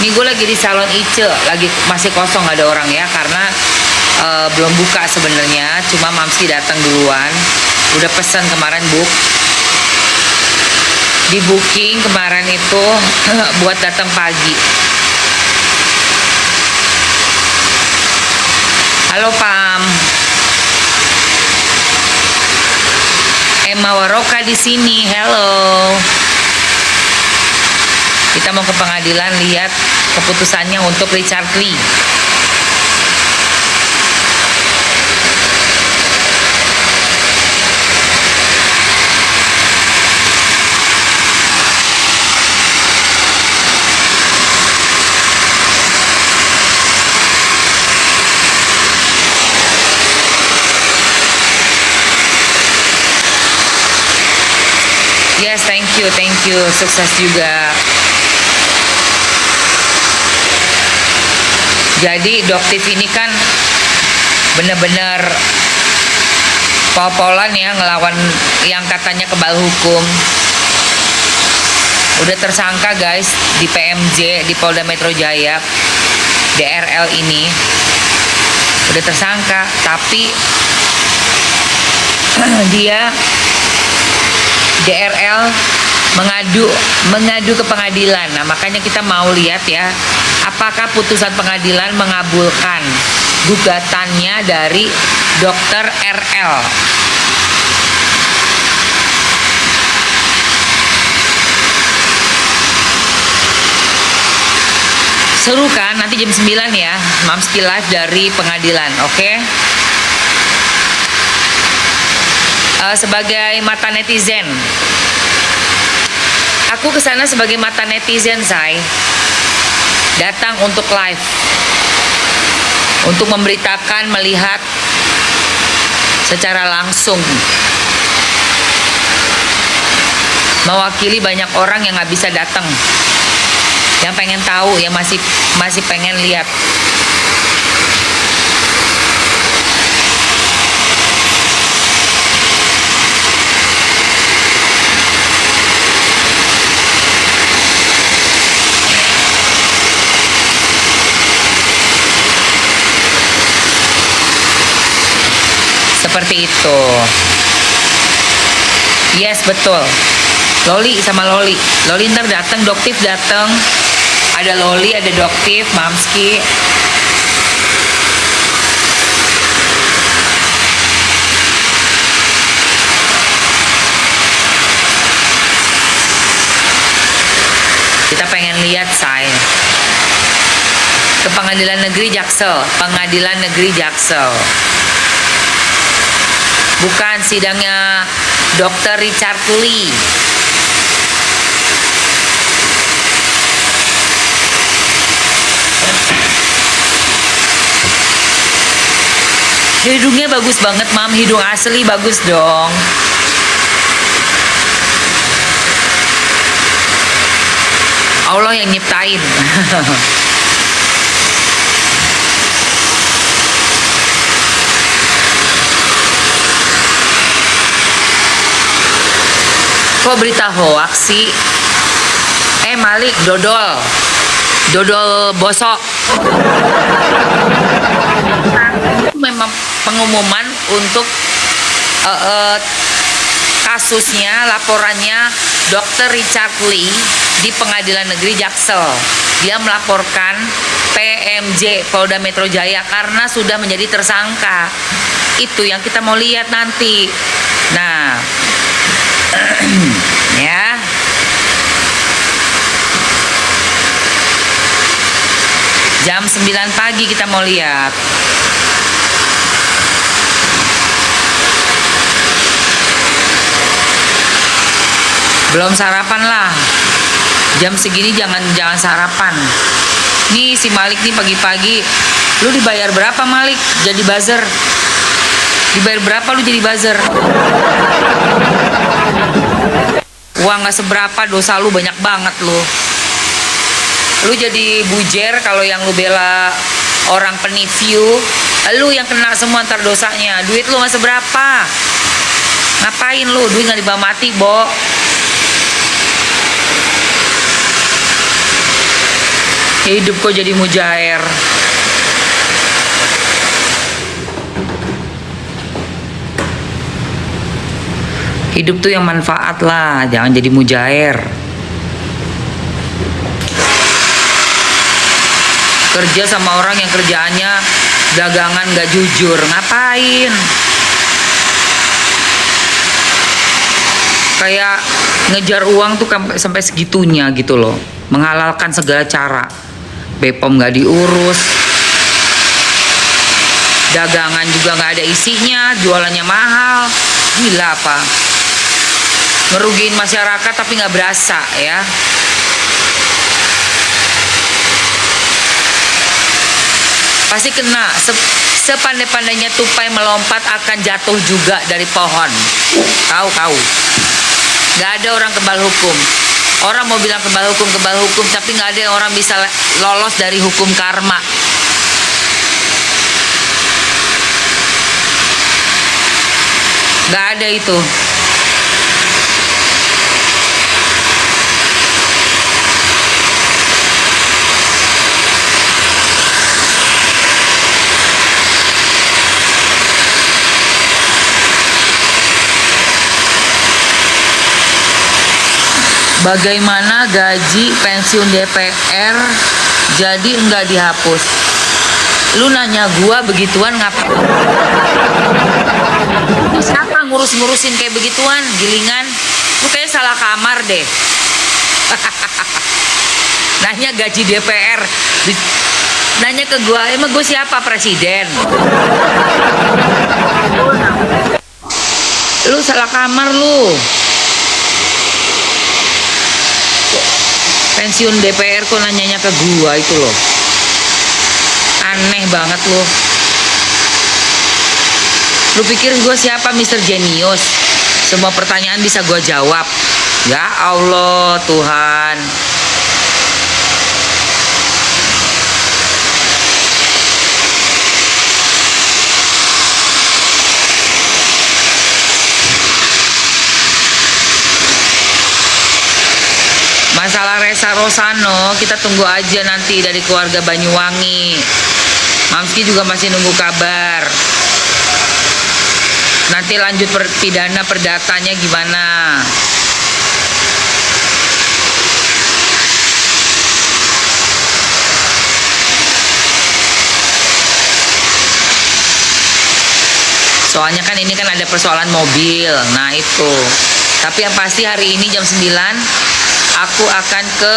Ini gue lagi di salon Ice, lagi masih kosong nggak ada orang ya karena belum buka sebenarnya. Cuma Mamski datang duluan. Udah pesan kemarin di booking kemarin itu buat datang pagi. Halo Pam. Emma Waroka di sini. Hello. Kita mau ke pengadilan lihat keputusannya untuk Richard Lee. Yes, thank you, sukses juga. Jadi Doktif ini kan bener-bener pol-polan ya ngelawan yang katanya kebal hukum. Udah tersangka guys di PMJ, di Polda Metro Jaya, DRL ini udah tersangka, tapi dia DRL mengadu ke pengadilan. Nah, makanya kita mau lihat ya, apakah putusan pengadilan mengabulkan gugatannya dari Dokter RL. Seru kan? Nanti jam 9 ya, Mamski live dari pengadilan, oke? Sebagai mata netizen, aku kesana sebagai mata netizen, say, datang untuk live, untuk memberitakan, melihat secara langsung, mewakili banyak orang yang nggak bisa datang, yang pengen tahu, yang masih pengen lihat. Seperti itu. Yes, betul. Loli sama Loli ntar datang, Doktif datang. Ada Loli, ada Doktif, Mamski. Kita pengen lihat, say, ke Pengadilan Negeri Jaksel, Pengadilan Negeri Jaksel. Bukan sidangnya Dr. Richard Lee. Hidungnya bagus banget, Mam. Hidung asli bagus dong. Allah yang nyiptain. Kok berita hoax sih? Malik, dodol bosok. Memang pengumuman untuk kasusnya, laporannya Dr. Richard Lee di Pengadilan Negeri Jaksel. Dia melaporkan PMJ, Polda Metro Jaya, karena sudah menjadi tersangka. Itu yang kita mau lihat nanti. Nah, ya, jam 9 pagi kita mau lihat. Belum sarapan lah, jam segini jangan sarapan. Nih si Malik nih pagi-pagi, lu dibayar berapa Malik jadi buzzer? Dibayar berapa lu jadi buzzer? Uang gak seberapa, dosa lu banyak banget lu. Lu jadi bujer kalau yang lu bela orang peniview, lu yang kena semua ntar dosanya. Duit lu gak seberapa. Ngapain lu? Duit gak dibawa mati, Bo. Hidup kok jadi mujair. Hidup tuh yang manfaat lah, jangan jadi mujair. Kerja sama orang yang kerjaannya dagangan gak jujur, ngapain? Kayak ngejar uang tuh sampai segitunya gitu loh, menghalalkan segala cara. Bepom gak diurus, dagangan juga gak ada isinya, jualannya mahal, gila apa? Ngerugiin masyarakat tapi gak berasa ya. Pasti kena. Sepandai-pandainya tupai melompat akan jatuh juga dari pohon. Tahu. Gak ada orang kebal hukum. Orang mau bilang kebal hukum, tapi gak ada orang bisa lolos dari hukum karma. Gak ada itu. Bagaimana gaji pensiun DPR jadi enggak dihapus? Lu nanya gua begituan ngapa? Siapa ngurus-ngurusin kayak begituan, gilingan? Lu kayak salah kamar deh. Nanya gaji DPR, nanya ke gua, emang gua siapa, presiden? Lu salah kamar lu. Pensiun DPR kok nanyanya ke gua itu loh. Aneh banget loh. Lu pikir gua siapa, Mr. Genius? Semua pertanyaan bisa gua jawab. Ya Allah Tuhan. Masalah Resa Rosano kita tunggu aja nanti dari keluarga Banyuwangi. Mamski juga masih nunggu kabar. Nanti lanjut pidana perdatanya gimana? Soalnya kan ini kan ada persoalan mobil. Nah itu. Tapi yang pasti hari ini jam 9 aku akan ke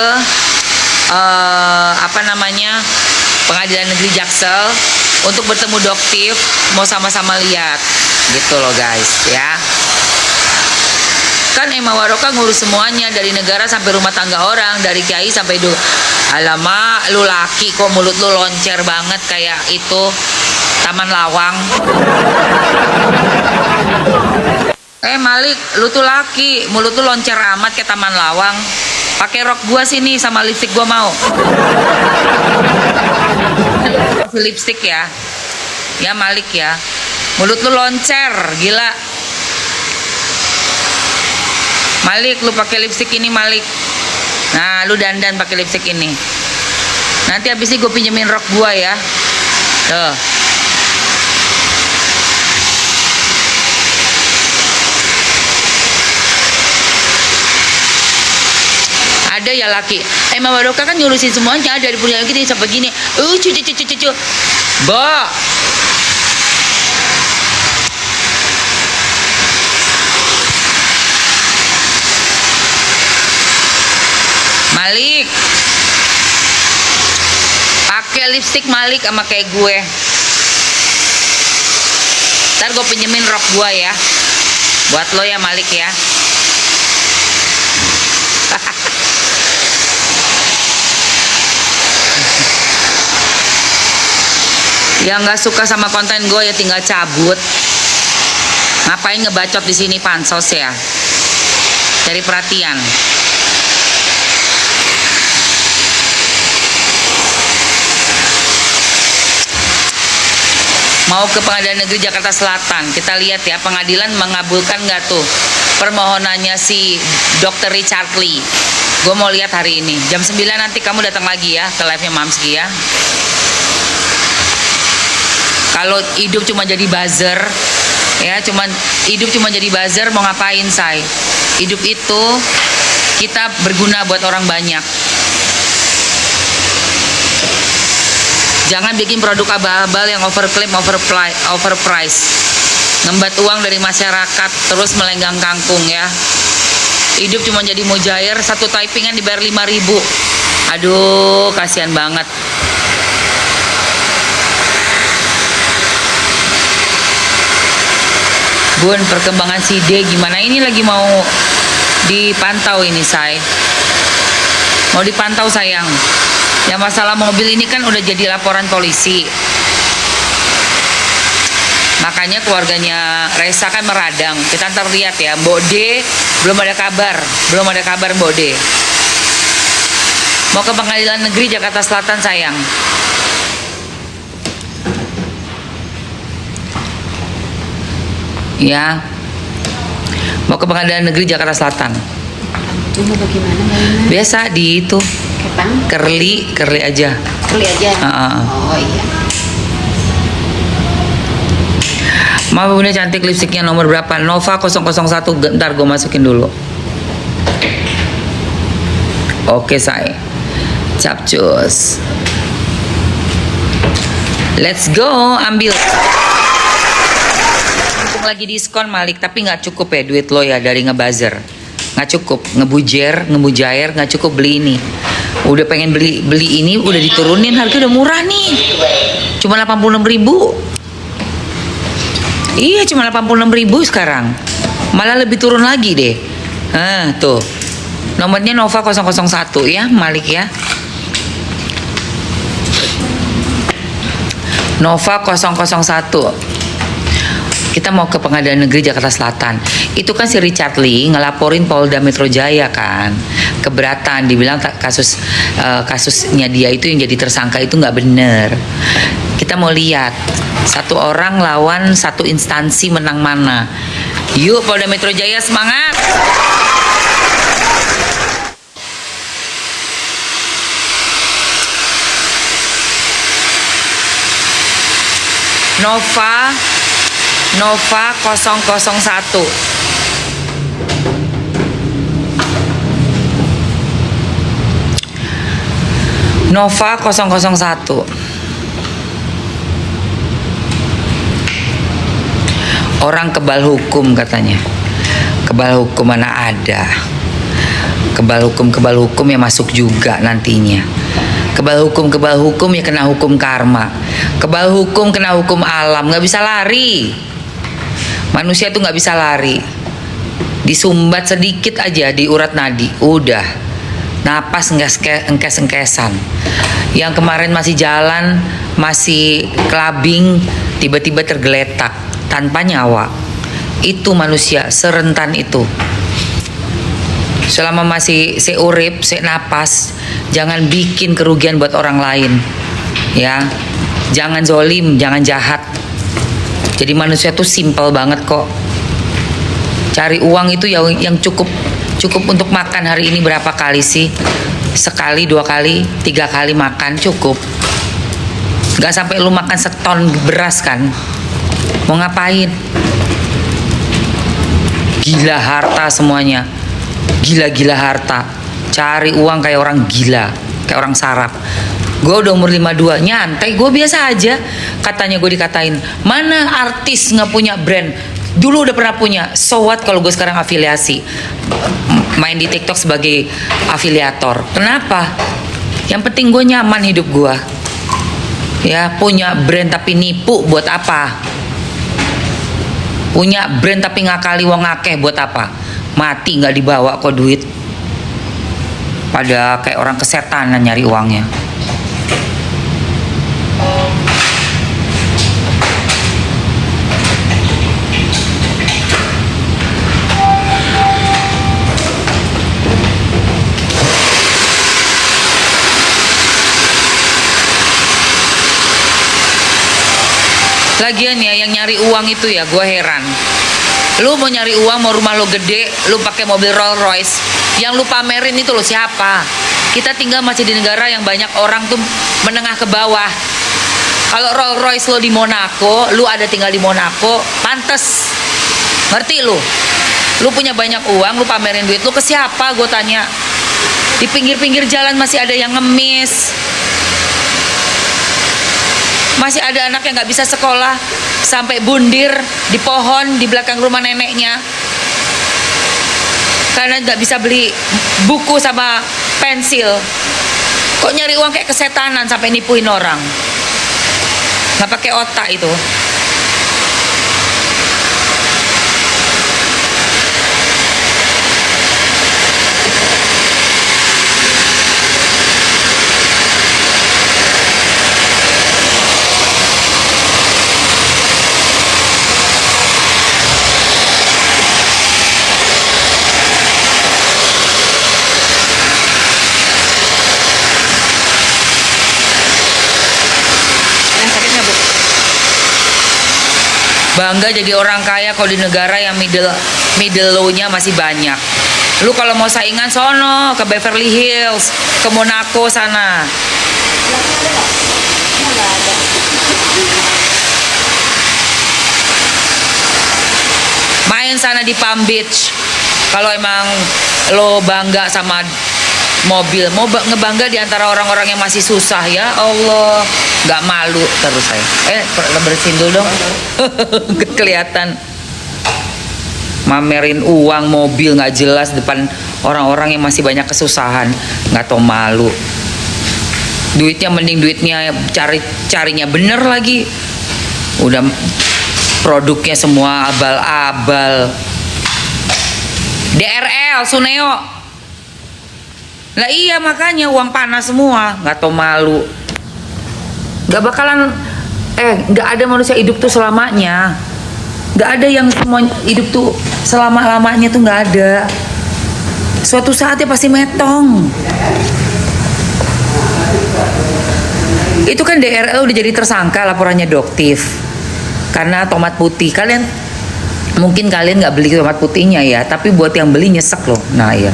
Pengadilan Negeri Jaksel untuk bertemu Doktif, mau sama-sama lihat gitu loh guys ya. Kan Emma Waroka ngurus semuanya, dari negara sampai rumah tangga orang, dari kiai sampai alamak, lu laki kok mulut lu loncer banget kayak itu Taman Lawang. Malik, lu tuh laki, mulut tuh loncer amat kayak Taman Lawang. Pakai rok gua sini sama lipstick gua mau. Lipstick ya. Ya Malik ya. Mulut lu loncer, gila. Malik, lu pakai lipstick ini Malik. Nah, lu dandan pakai lipstick ini. Nanti habis ini gue pinjemin rok gua ya. Tuh. Ada ya laki. Emang Waroka kan nyurusin semuanya dari punya gini sampai gini. Cucu. Bo. Malik. Pakai lipstick Malik sama kayak gue. Ntar gue pinjemin rok gue ya. Buat lo ya Malik ya. Yang nggak suka sama konten gue ya tinggal cabut. Ngapain ngebacot di sini pansos ya? Cari perhatian. Mau ke Pengadilan Negeri Jakarta Selatan. Kita lihat ya pengadilan mengabulkan nggak tuh permohonannya si Dr. Richard Lee. Gue mau lihat hari ini jam 9 nanti kamu datang lagi ya ke live-nya Mamski ya. Kalau hidup cuma jadi buzzer ya, hidup cuma jadi buzzer, mau ngapain say? Hidup itu kita berguna buat orang banyak. Jangan bikin produk abal-abal yang overclaim, overprice, ngembat uang dari masyarakat, terus melenggang kangkung ya. Hidup cuma jadi mujair, satu typingan dibayar 5.000. Aduh, kasihan banget. Bun, perkembangan si D gimana? Ini lagi mau dipantau ini, say. Mau dipantau sayang. Yang masalah mobil ini kan udah jadi laporan polisi. Makanya keluarganya Reza kan meradang. Kita ntar lihat ya, Mbok D belum ada kabar Mbok D. Mau ke Pengadilan Negeri Jakarta Selatan sayang. Ya, mau ke Pengadilan Negeri Jakarta Selatan. Itu mau bagaimana? Biasa di itu. Kepang? Curly aja. Curly aja. Oh iya. Maaf bunda cantik, lipstiknya nomor berapa? Nova 001. Bentar gue masukin dulu. Oke say, capcus. Let's go, ambil. Mumpung lagi diskon Malik, tapi nggak cukup ya duit lo ya dari ngebuzzer. Nggak cukup, ngebujair, nggak cukup beli ini. Udah pengen beli ini, udah diturunin, harga udah murah nih. Cuma 86.000. Iya, cuma 86.000 sekarang. Malah lebih turun lagi deh. Tuh. Nomornya Nova 001 ya, Malik ya. Nova 001. Kita mau ke Pengadilan Negeri Jakarta Selatan. Itu kan si Richard Lee ngelaporin Polda Metro Jaya kan. Keberatan, dibilang kasusnya dia itu yang jadi tersangka itu nggak bener. Kita mau lihat satu orang lawan satu instansi menang mana. Yuk Polda Metro Jaya semangat. Nova 001. Nova 001. Orang kebal hukum katanya. Kebal hukum mana ada. Kebal hukum ya masuk juga nantinya. Kebal hukum ya kena hukum karma. Kebal hukum kena hukum alam, nggak bisa lari. Manusia tuh nggak bisa lari. Disumbat sedikit aja di urat nadi, udah napas engkes-engkesan. Yang kemarin masih jalan, masih clubbing, tiba-tiba tergeletak tanpa nyawa. Itu manusia serentan itu. Selama masih seurip, napas, jangan bikin kerugian buat orang lain. Ya, jangan zolim, jangan jahat. Jadi manusia tuh simple banget kok. Cari uang itu yang cukup untuk makan hari ini berapa kali sih? Sekali, 2 kali, 3 kali makan cukup. Gak sampai lu makan seton beras kan? Mau ngapain? Gila harta semuanya. Gila-gila harta. Cari uang kayak orang gila, kayak orang sarap. Gue udah umur 52, nyantai, gue biasa aja. Katanya gue dikatain, mana artis nggak punya brand? Dulu udah pernah punya, so what kalau gue sekarang afiliasi, main di TikTok sebagai afiliator. Kenapa? Yang penting gue nyaman hidup gue. Ya, punya brand tapi nipu buat apa? Punya brand tapi ngakali wong akeh buat apa? Mati nggak dibawa kok duit. Pada kayak orang kesetanan nyari uangnya. Lagian ya yang nyari uang itu ya gue heran. Lu mau nyari uang, mau rumah lo gede, lu pakai mobil Rolls Royce, yang lu pamerin itu lo siapa? Kita tinggal masih di negara yang banyak orang tuh menengah ke bawah. Kalau Rolls Royce lo di Monaco, lu ada tinggal di Monaco, pantes. Ngerti lu? Lu punya banyak uang, lu pamerin duit lu ke siapa? Gue tanya. Di pinggir-pinggir jalan masih ada yang ngemis. Masih ada anak yang nggak bisa sekolah sampai bundir di pohon di belakang rumah neneknya karena nggak bisa beli buku sama pensil. Kok nyari uang kayak kesetanan sampai nipuin orang? Nggak pakai otak itu. Bangga jadi orang kaya kalau di negara yang middle low-nya masih banyak. Lu kalau mau saingan sono ke Beverly Hills, ke Monaco sana. Main sana di Palm Beach. Kalau emang lo bangga sama mobil, mau ngebangga di antara orang-orang yang masih susah, ya Allah, nggak malu terus saya. Bersihin dulu dong. Kelihatan mamerin uang, mobil nggak jelas depan orang-orang yang masih banyak kesusahan, nggak tau malu. Duitnya mending duitnya carinya bener lagi. Udah produknya semua abal-abal. DRL Suneo. Lah iya makanya uang panas semua, nggak tau malu. Nggak bakalan, nggak ada manusia hidup tuh selamanya. Nggak ada yang semua hidup tuh selama-lamanya tuh nggak ada. Suatu saatnya pasti metong. Itu kan DRL udah jadi tersangka laporannya Doktif karena tomat putih. Mungkin kalian nggak beli tomat putihnya ya, tapi buat yang beli nyesek loh. Nah ya,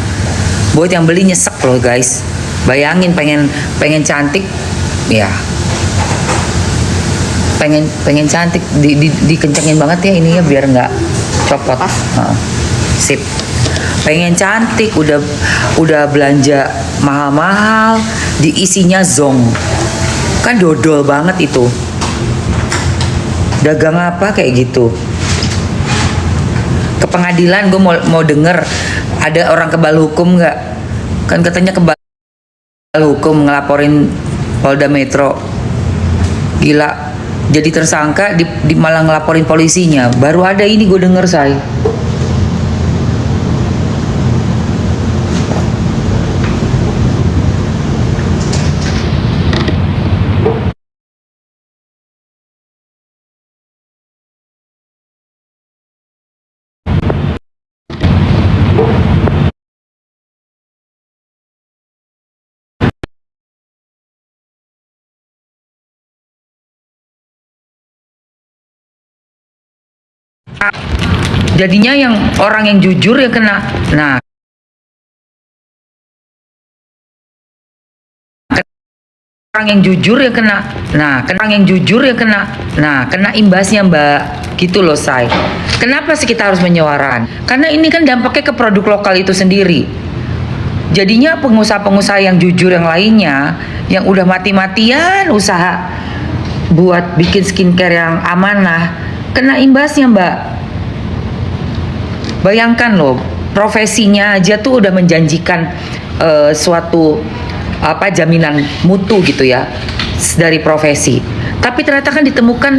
buat yang beli nyesek loh guys. Bayangin pengen cantik, ya. Pengen cantik, dikencengin banget ya ini ya biar nggak copot. Sip. Pengen cantik, udah belanja mahal-mahal, diisinya zong. Kan dodol banget itu. Dagang apa kayak gitu? Ke pengadilan gue mau denger ada orang kebal hukum nggak? Kan katanya kebal hukum ngelaporin Polda Metro. Gila, jadi tersangka di malah ngelaporin polisinya. Baru ada ini gue denger say. Jadinya yang orang yang jujur yang kena. Nah, orang yang jujur yang kena. Nah, orang yang jujur yang kena. Nah, kena imbasnya Mbak. Gitu loh say. Kenapa sih kita harus menyuarakan? Karena ini kan dampaknya ke produk lokal itu sendiri. Jadinya pengusaha-pengusaha yang jujur yang lainnya, yang udah mati-matian usaha buat bikin skincare yang amanah, kena imbasnya Mbak. Bayangkan loh, profesinya aja tuh udah menjanjikan suatu jaminan mutu gitu ya dari profesi. Tapi ternyata kan ditemukan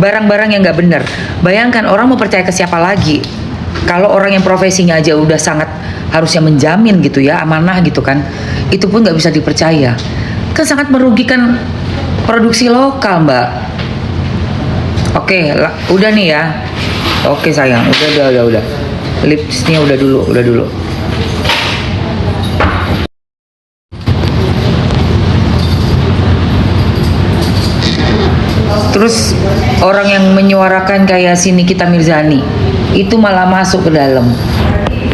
barang-barang yang nggak benar. Bayangkan orang mau percaya ke siapa lagi? Kalau orang yang profesinya aja udah sangat harusnya menjamin gitu ya, amanah gitu kan, itu pun nggak bisa dipercaya. Kan sangat merugikan produksi lokal Mbak. Oke, udah nih ya. Oke sayang, udah. Lipsnya udah dulu. Terus orang yang menyuarakan kayak si Nikita Mirzani itu malah masuk ke dalam.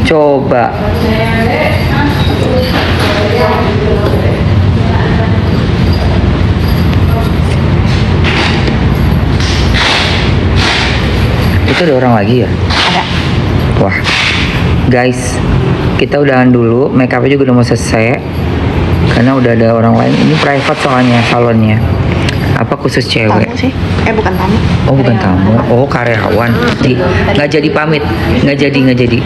Coba. Itu ada orang lagi ya? Ada. Wah, guys, kita udahan dulu. Make upnya juga udah mau selesai. Karena udah ada orang lain. Ini private soalnya salonnya. Apa khusus cewek? Tamu sih. Bukan tamu. Oh bukan tamu. Oh karyawan. Nggak jadi pamit. Nggak jadi.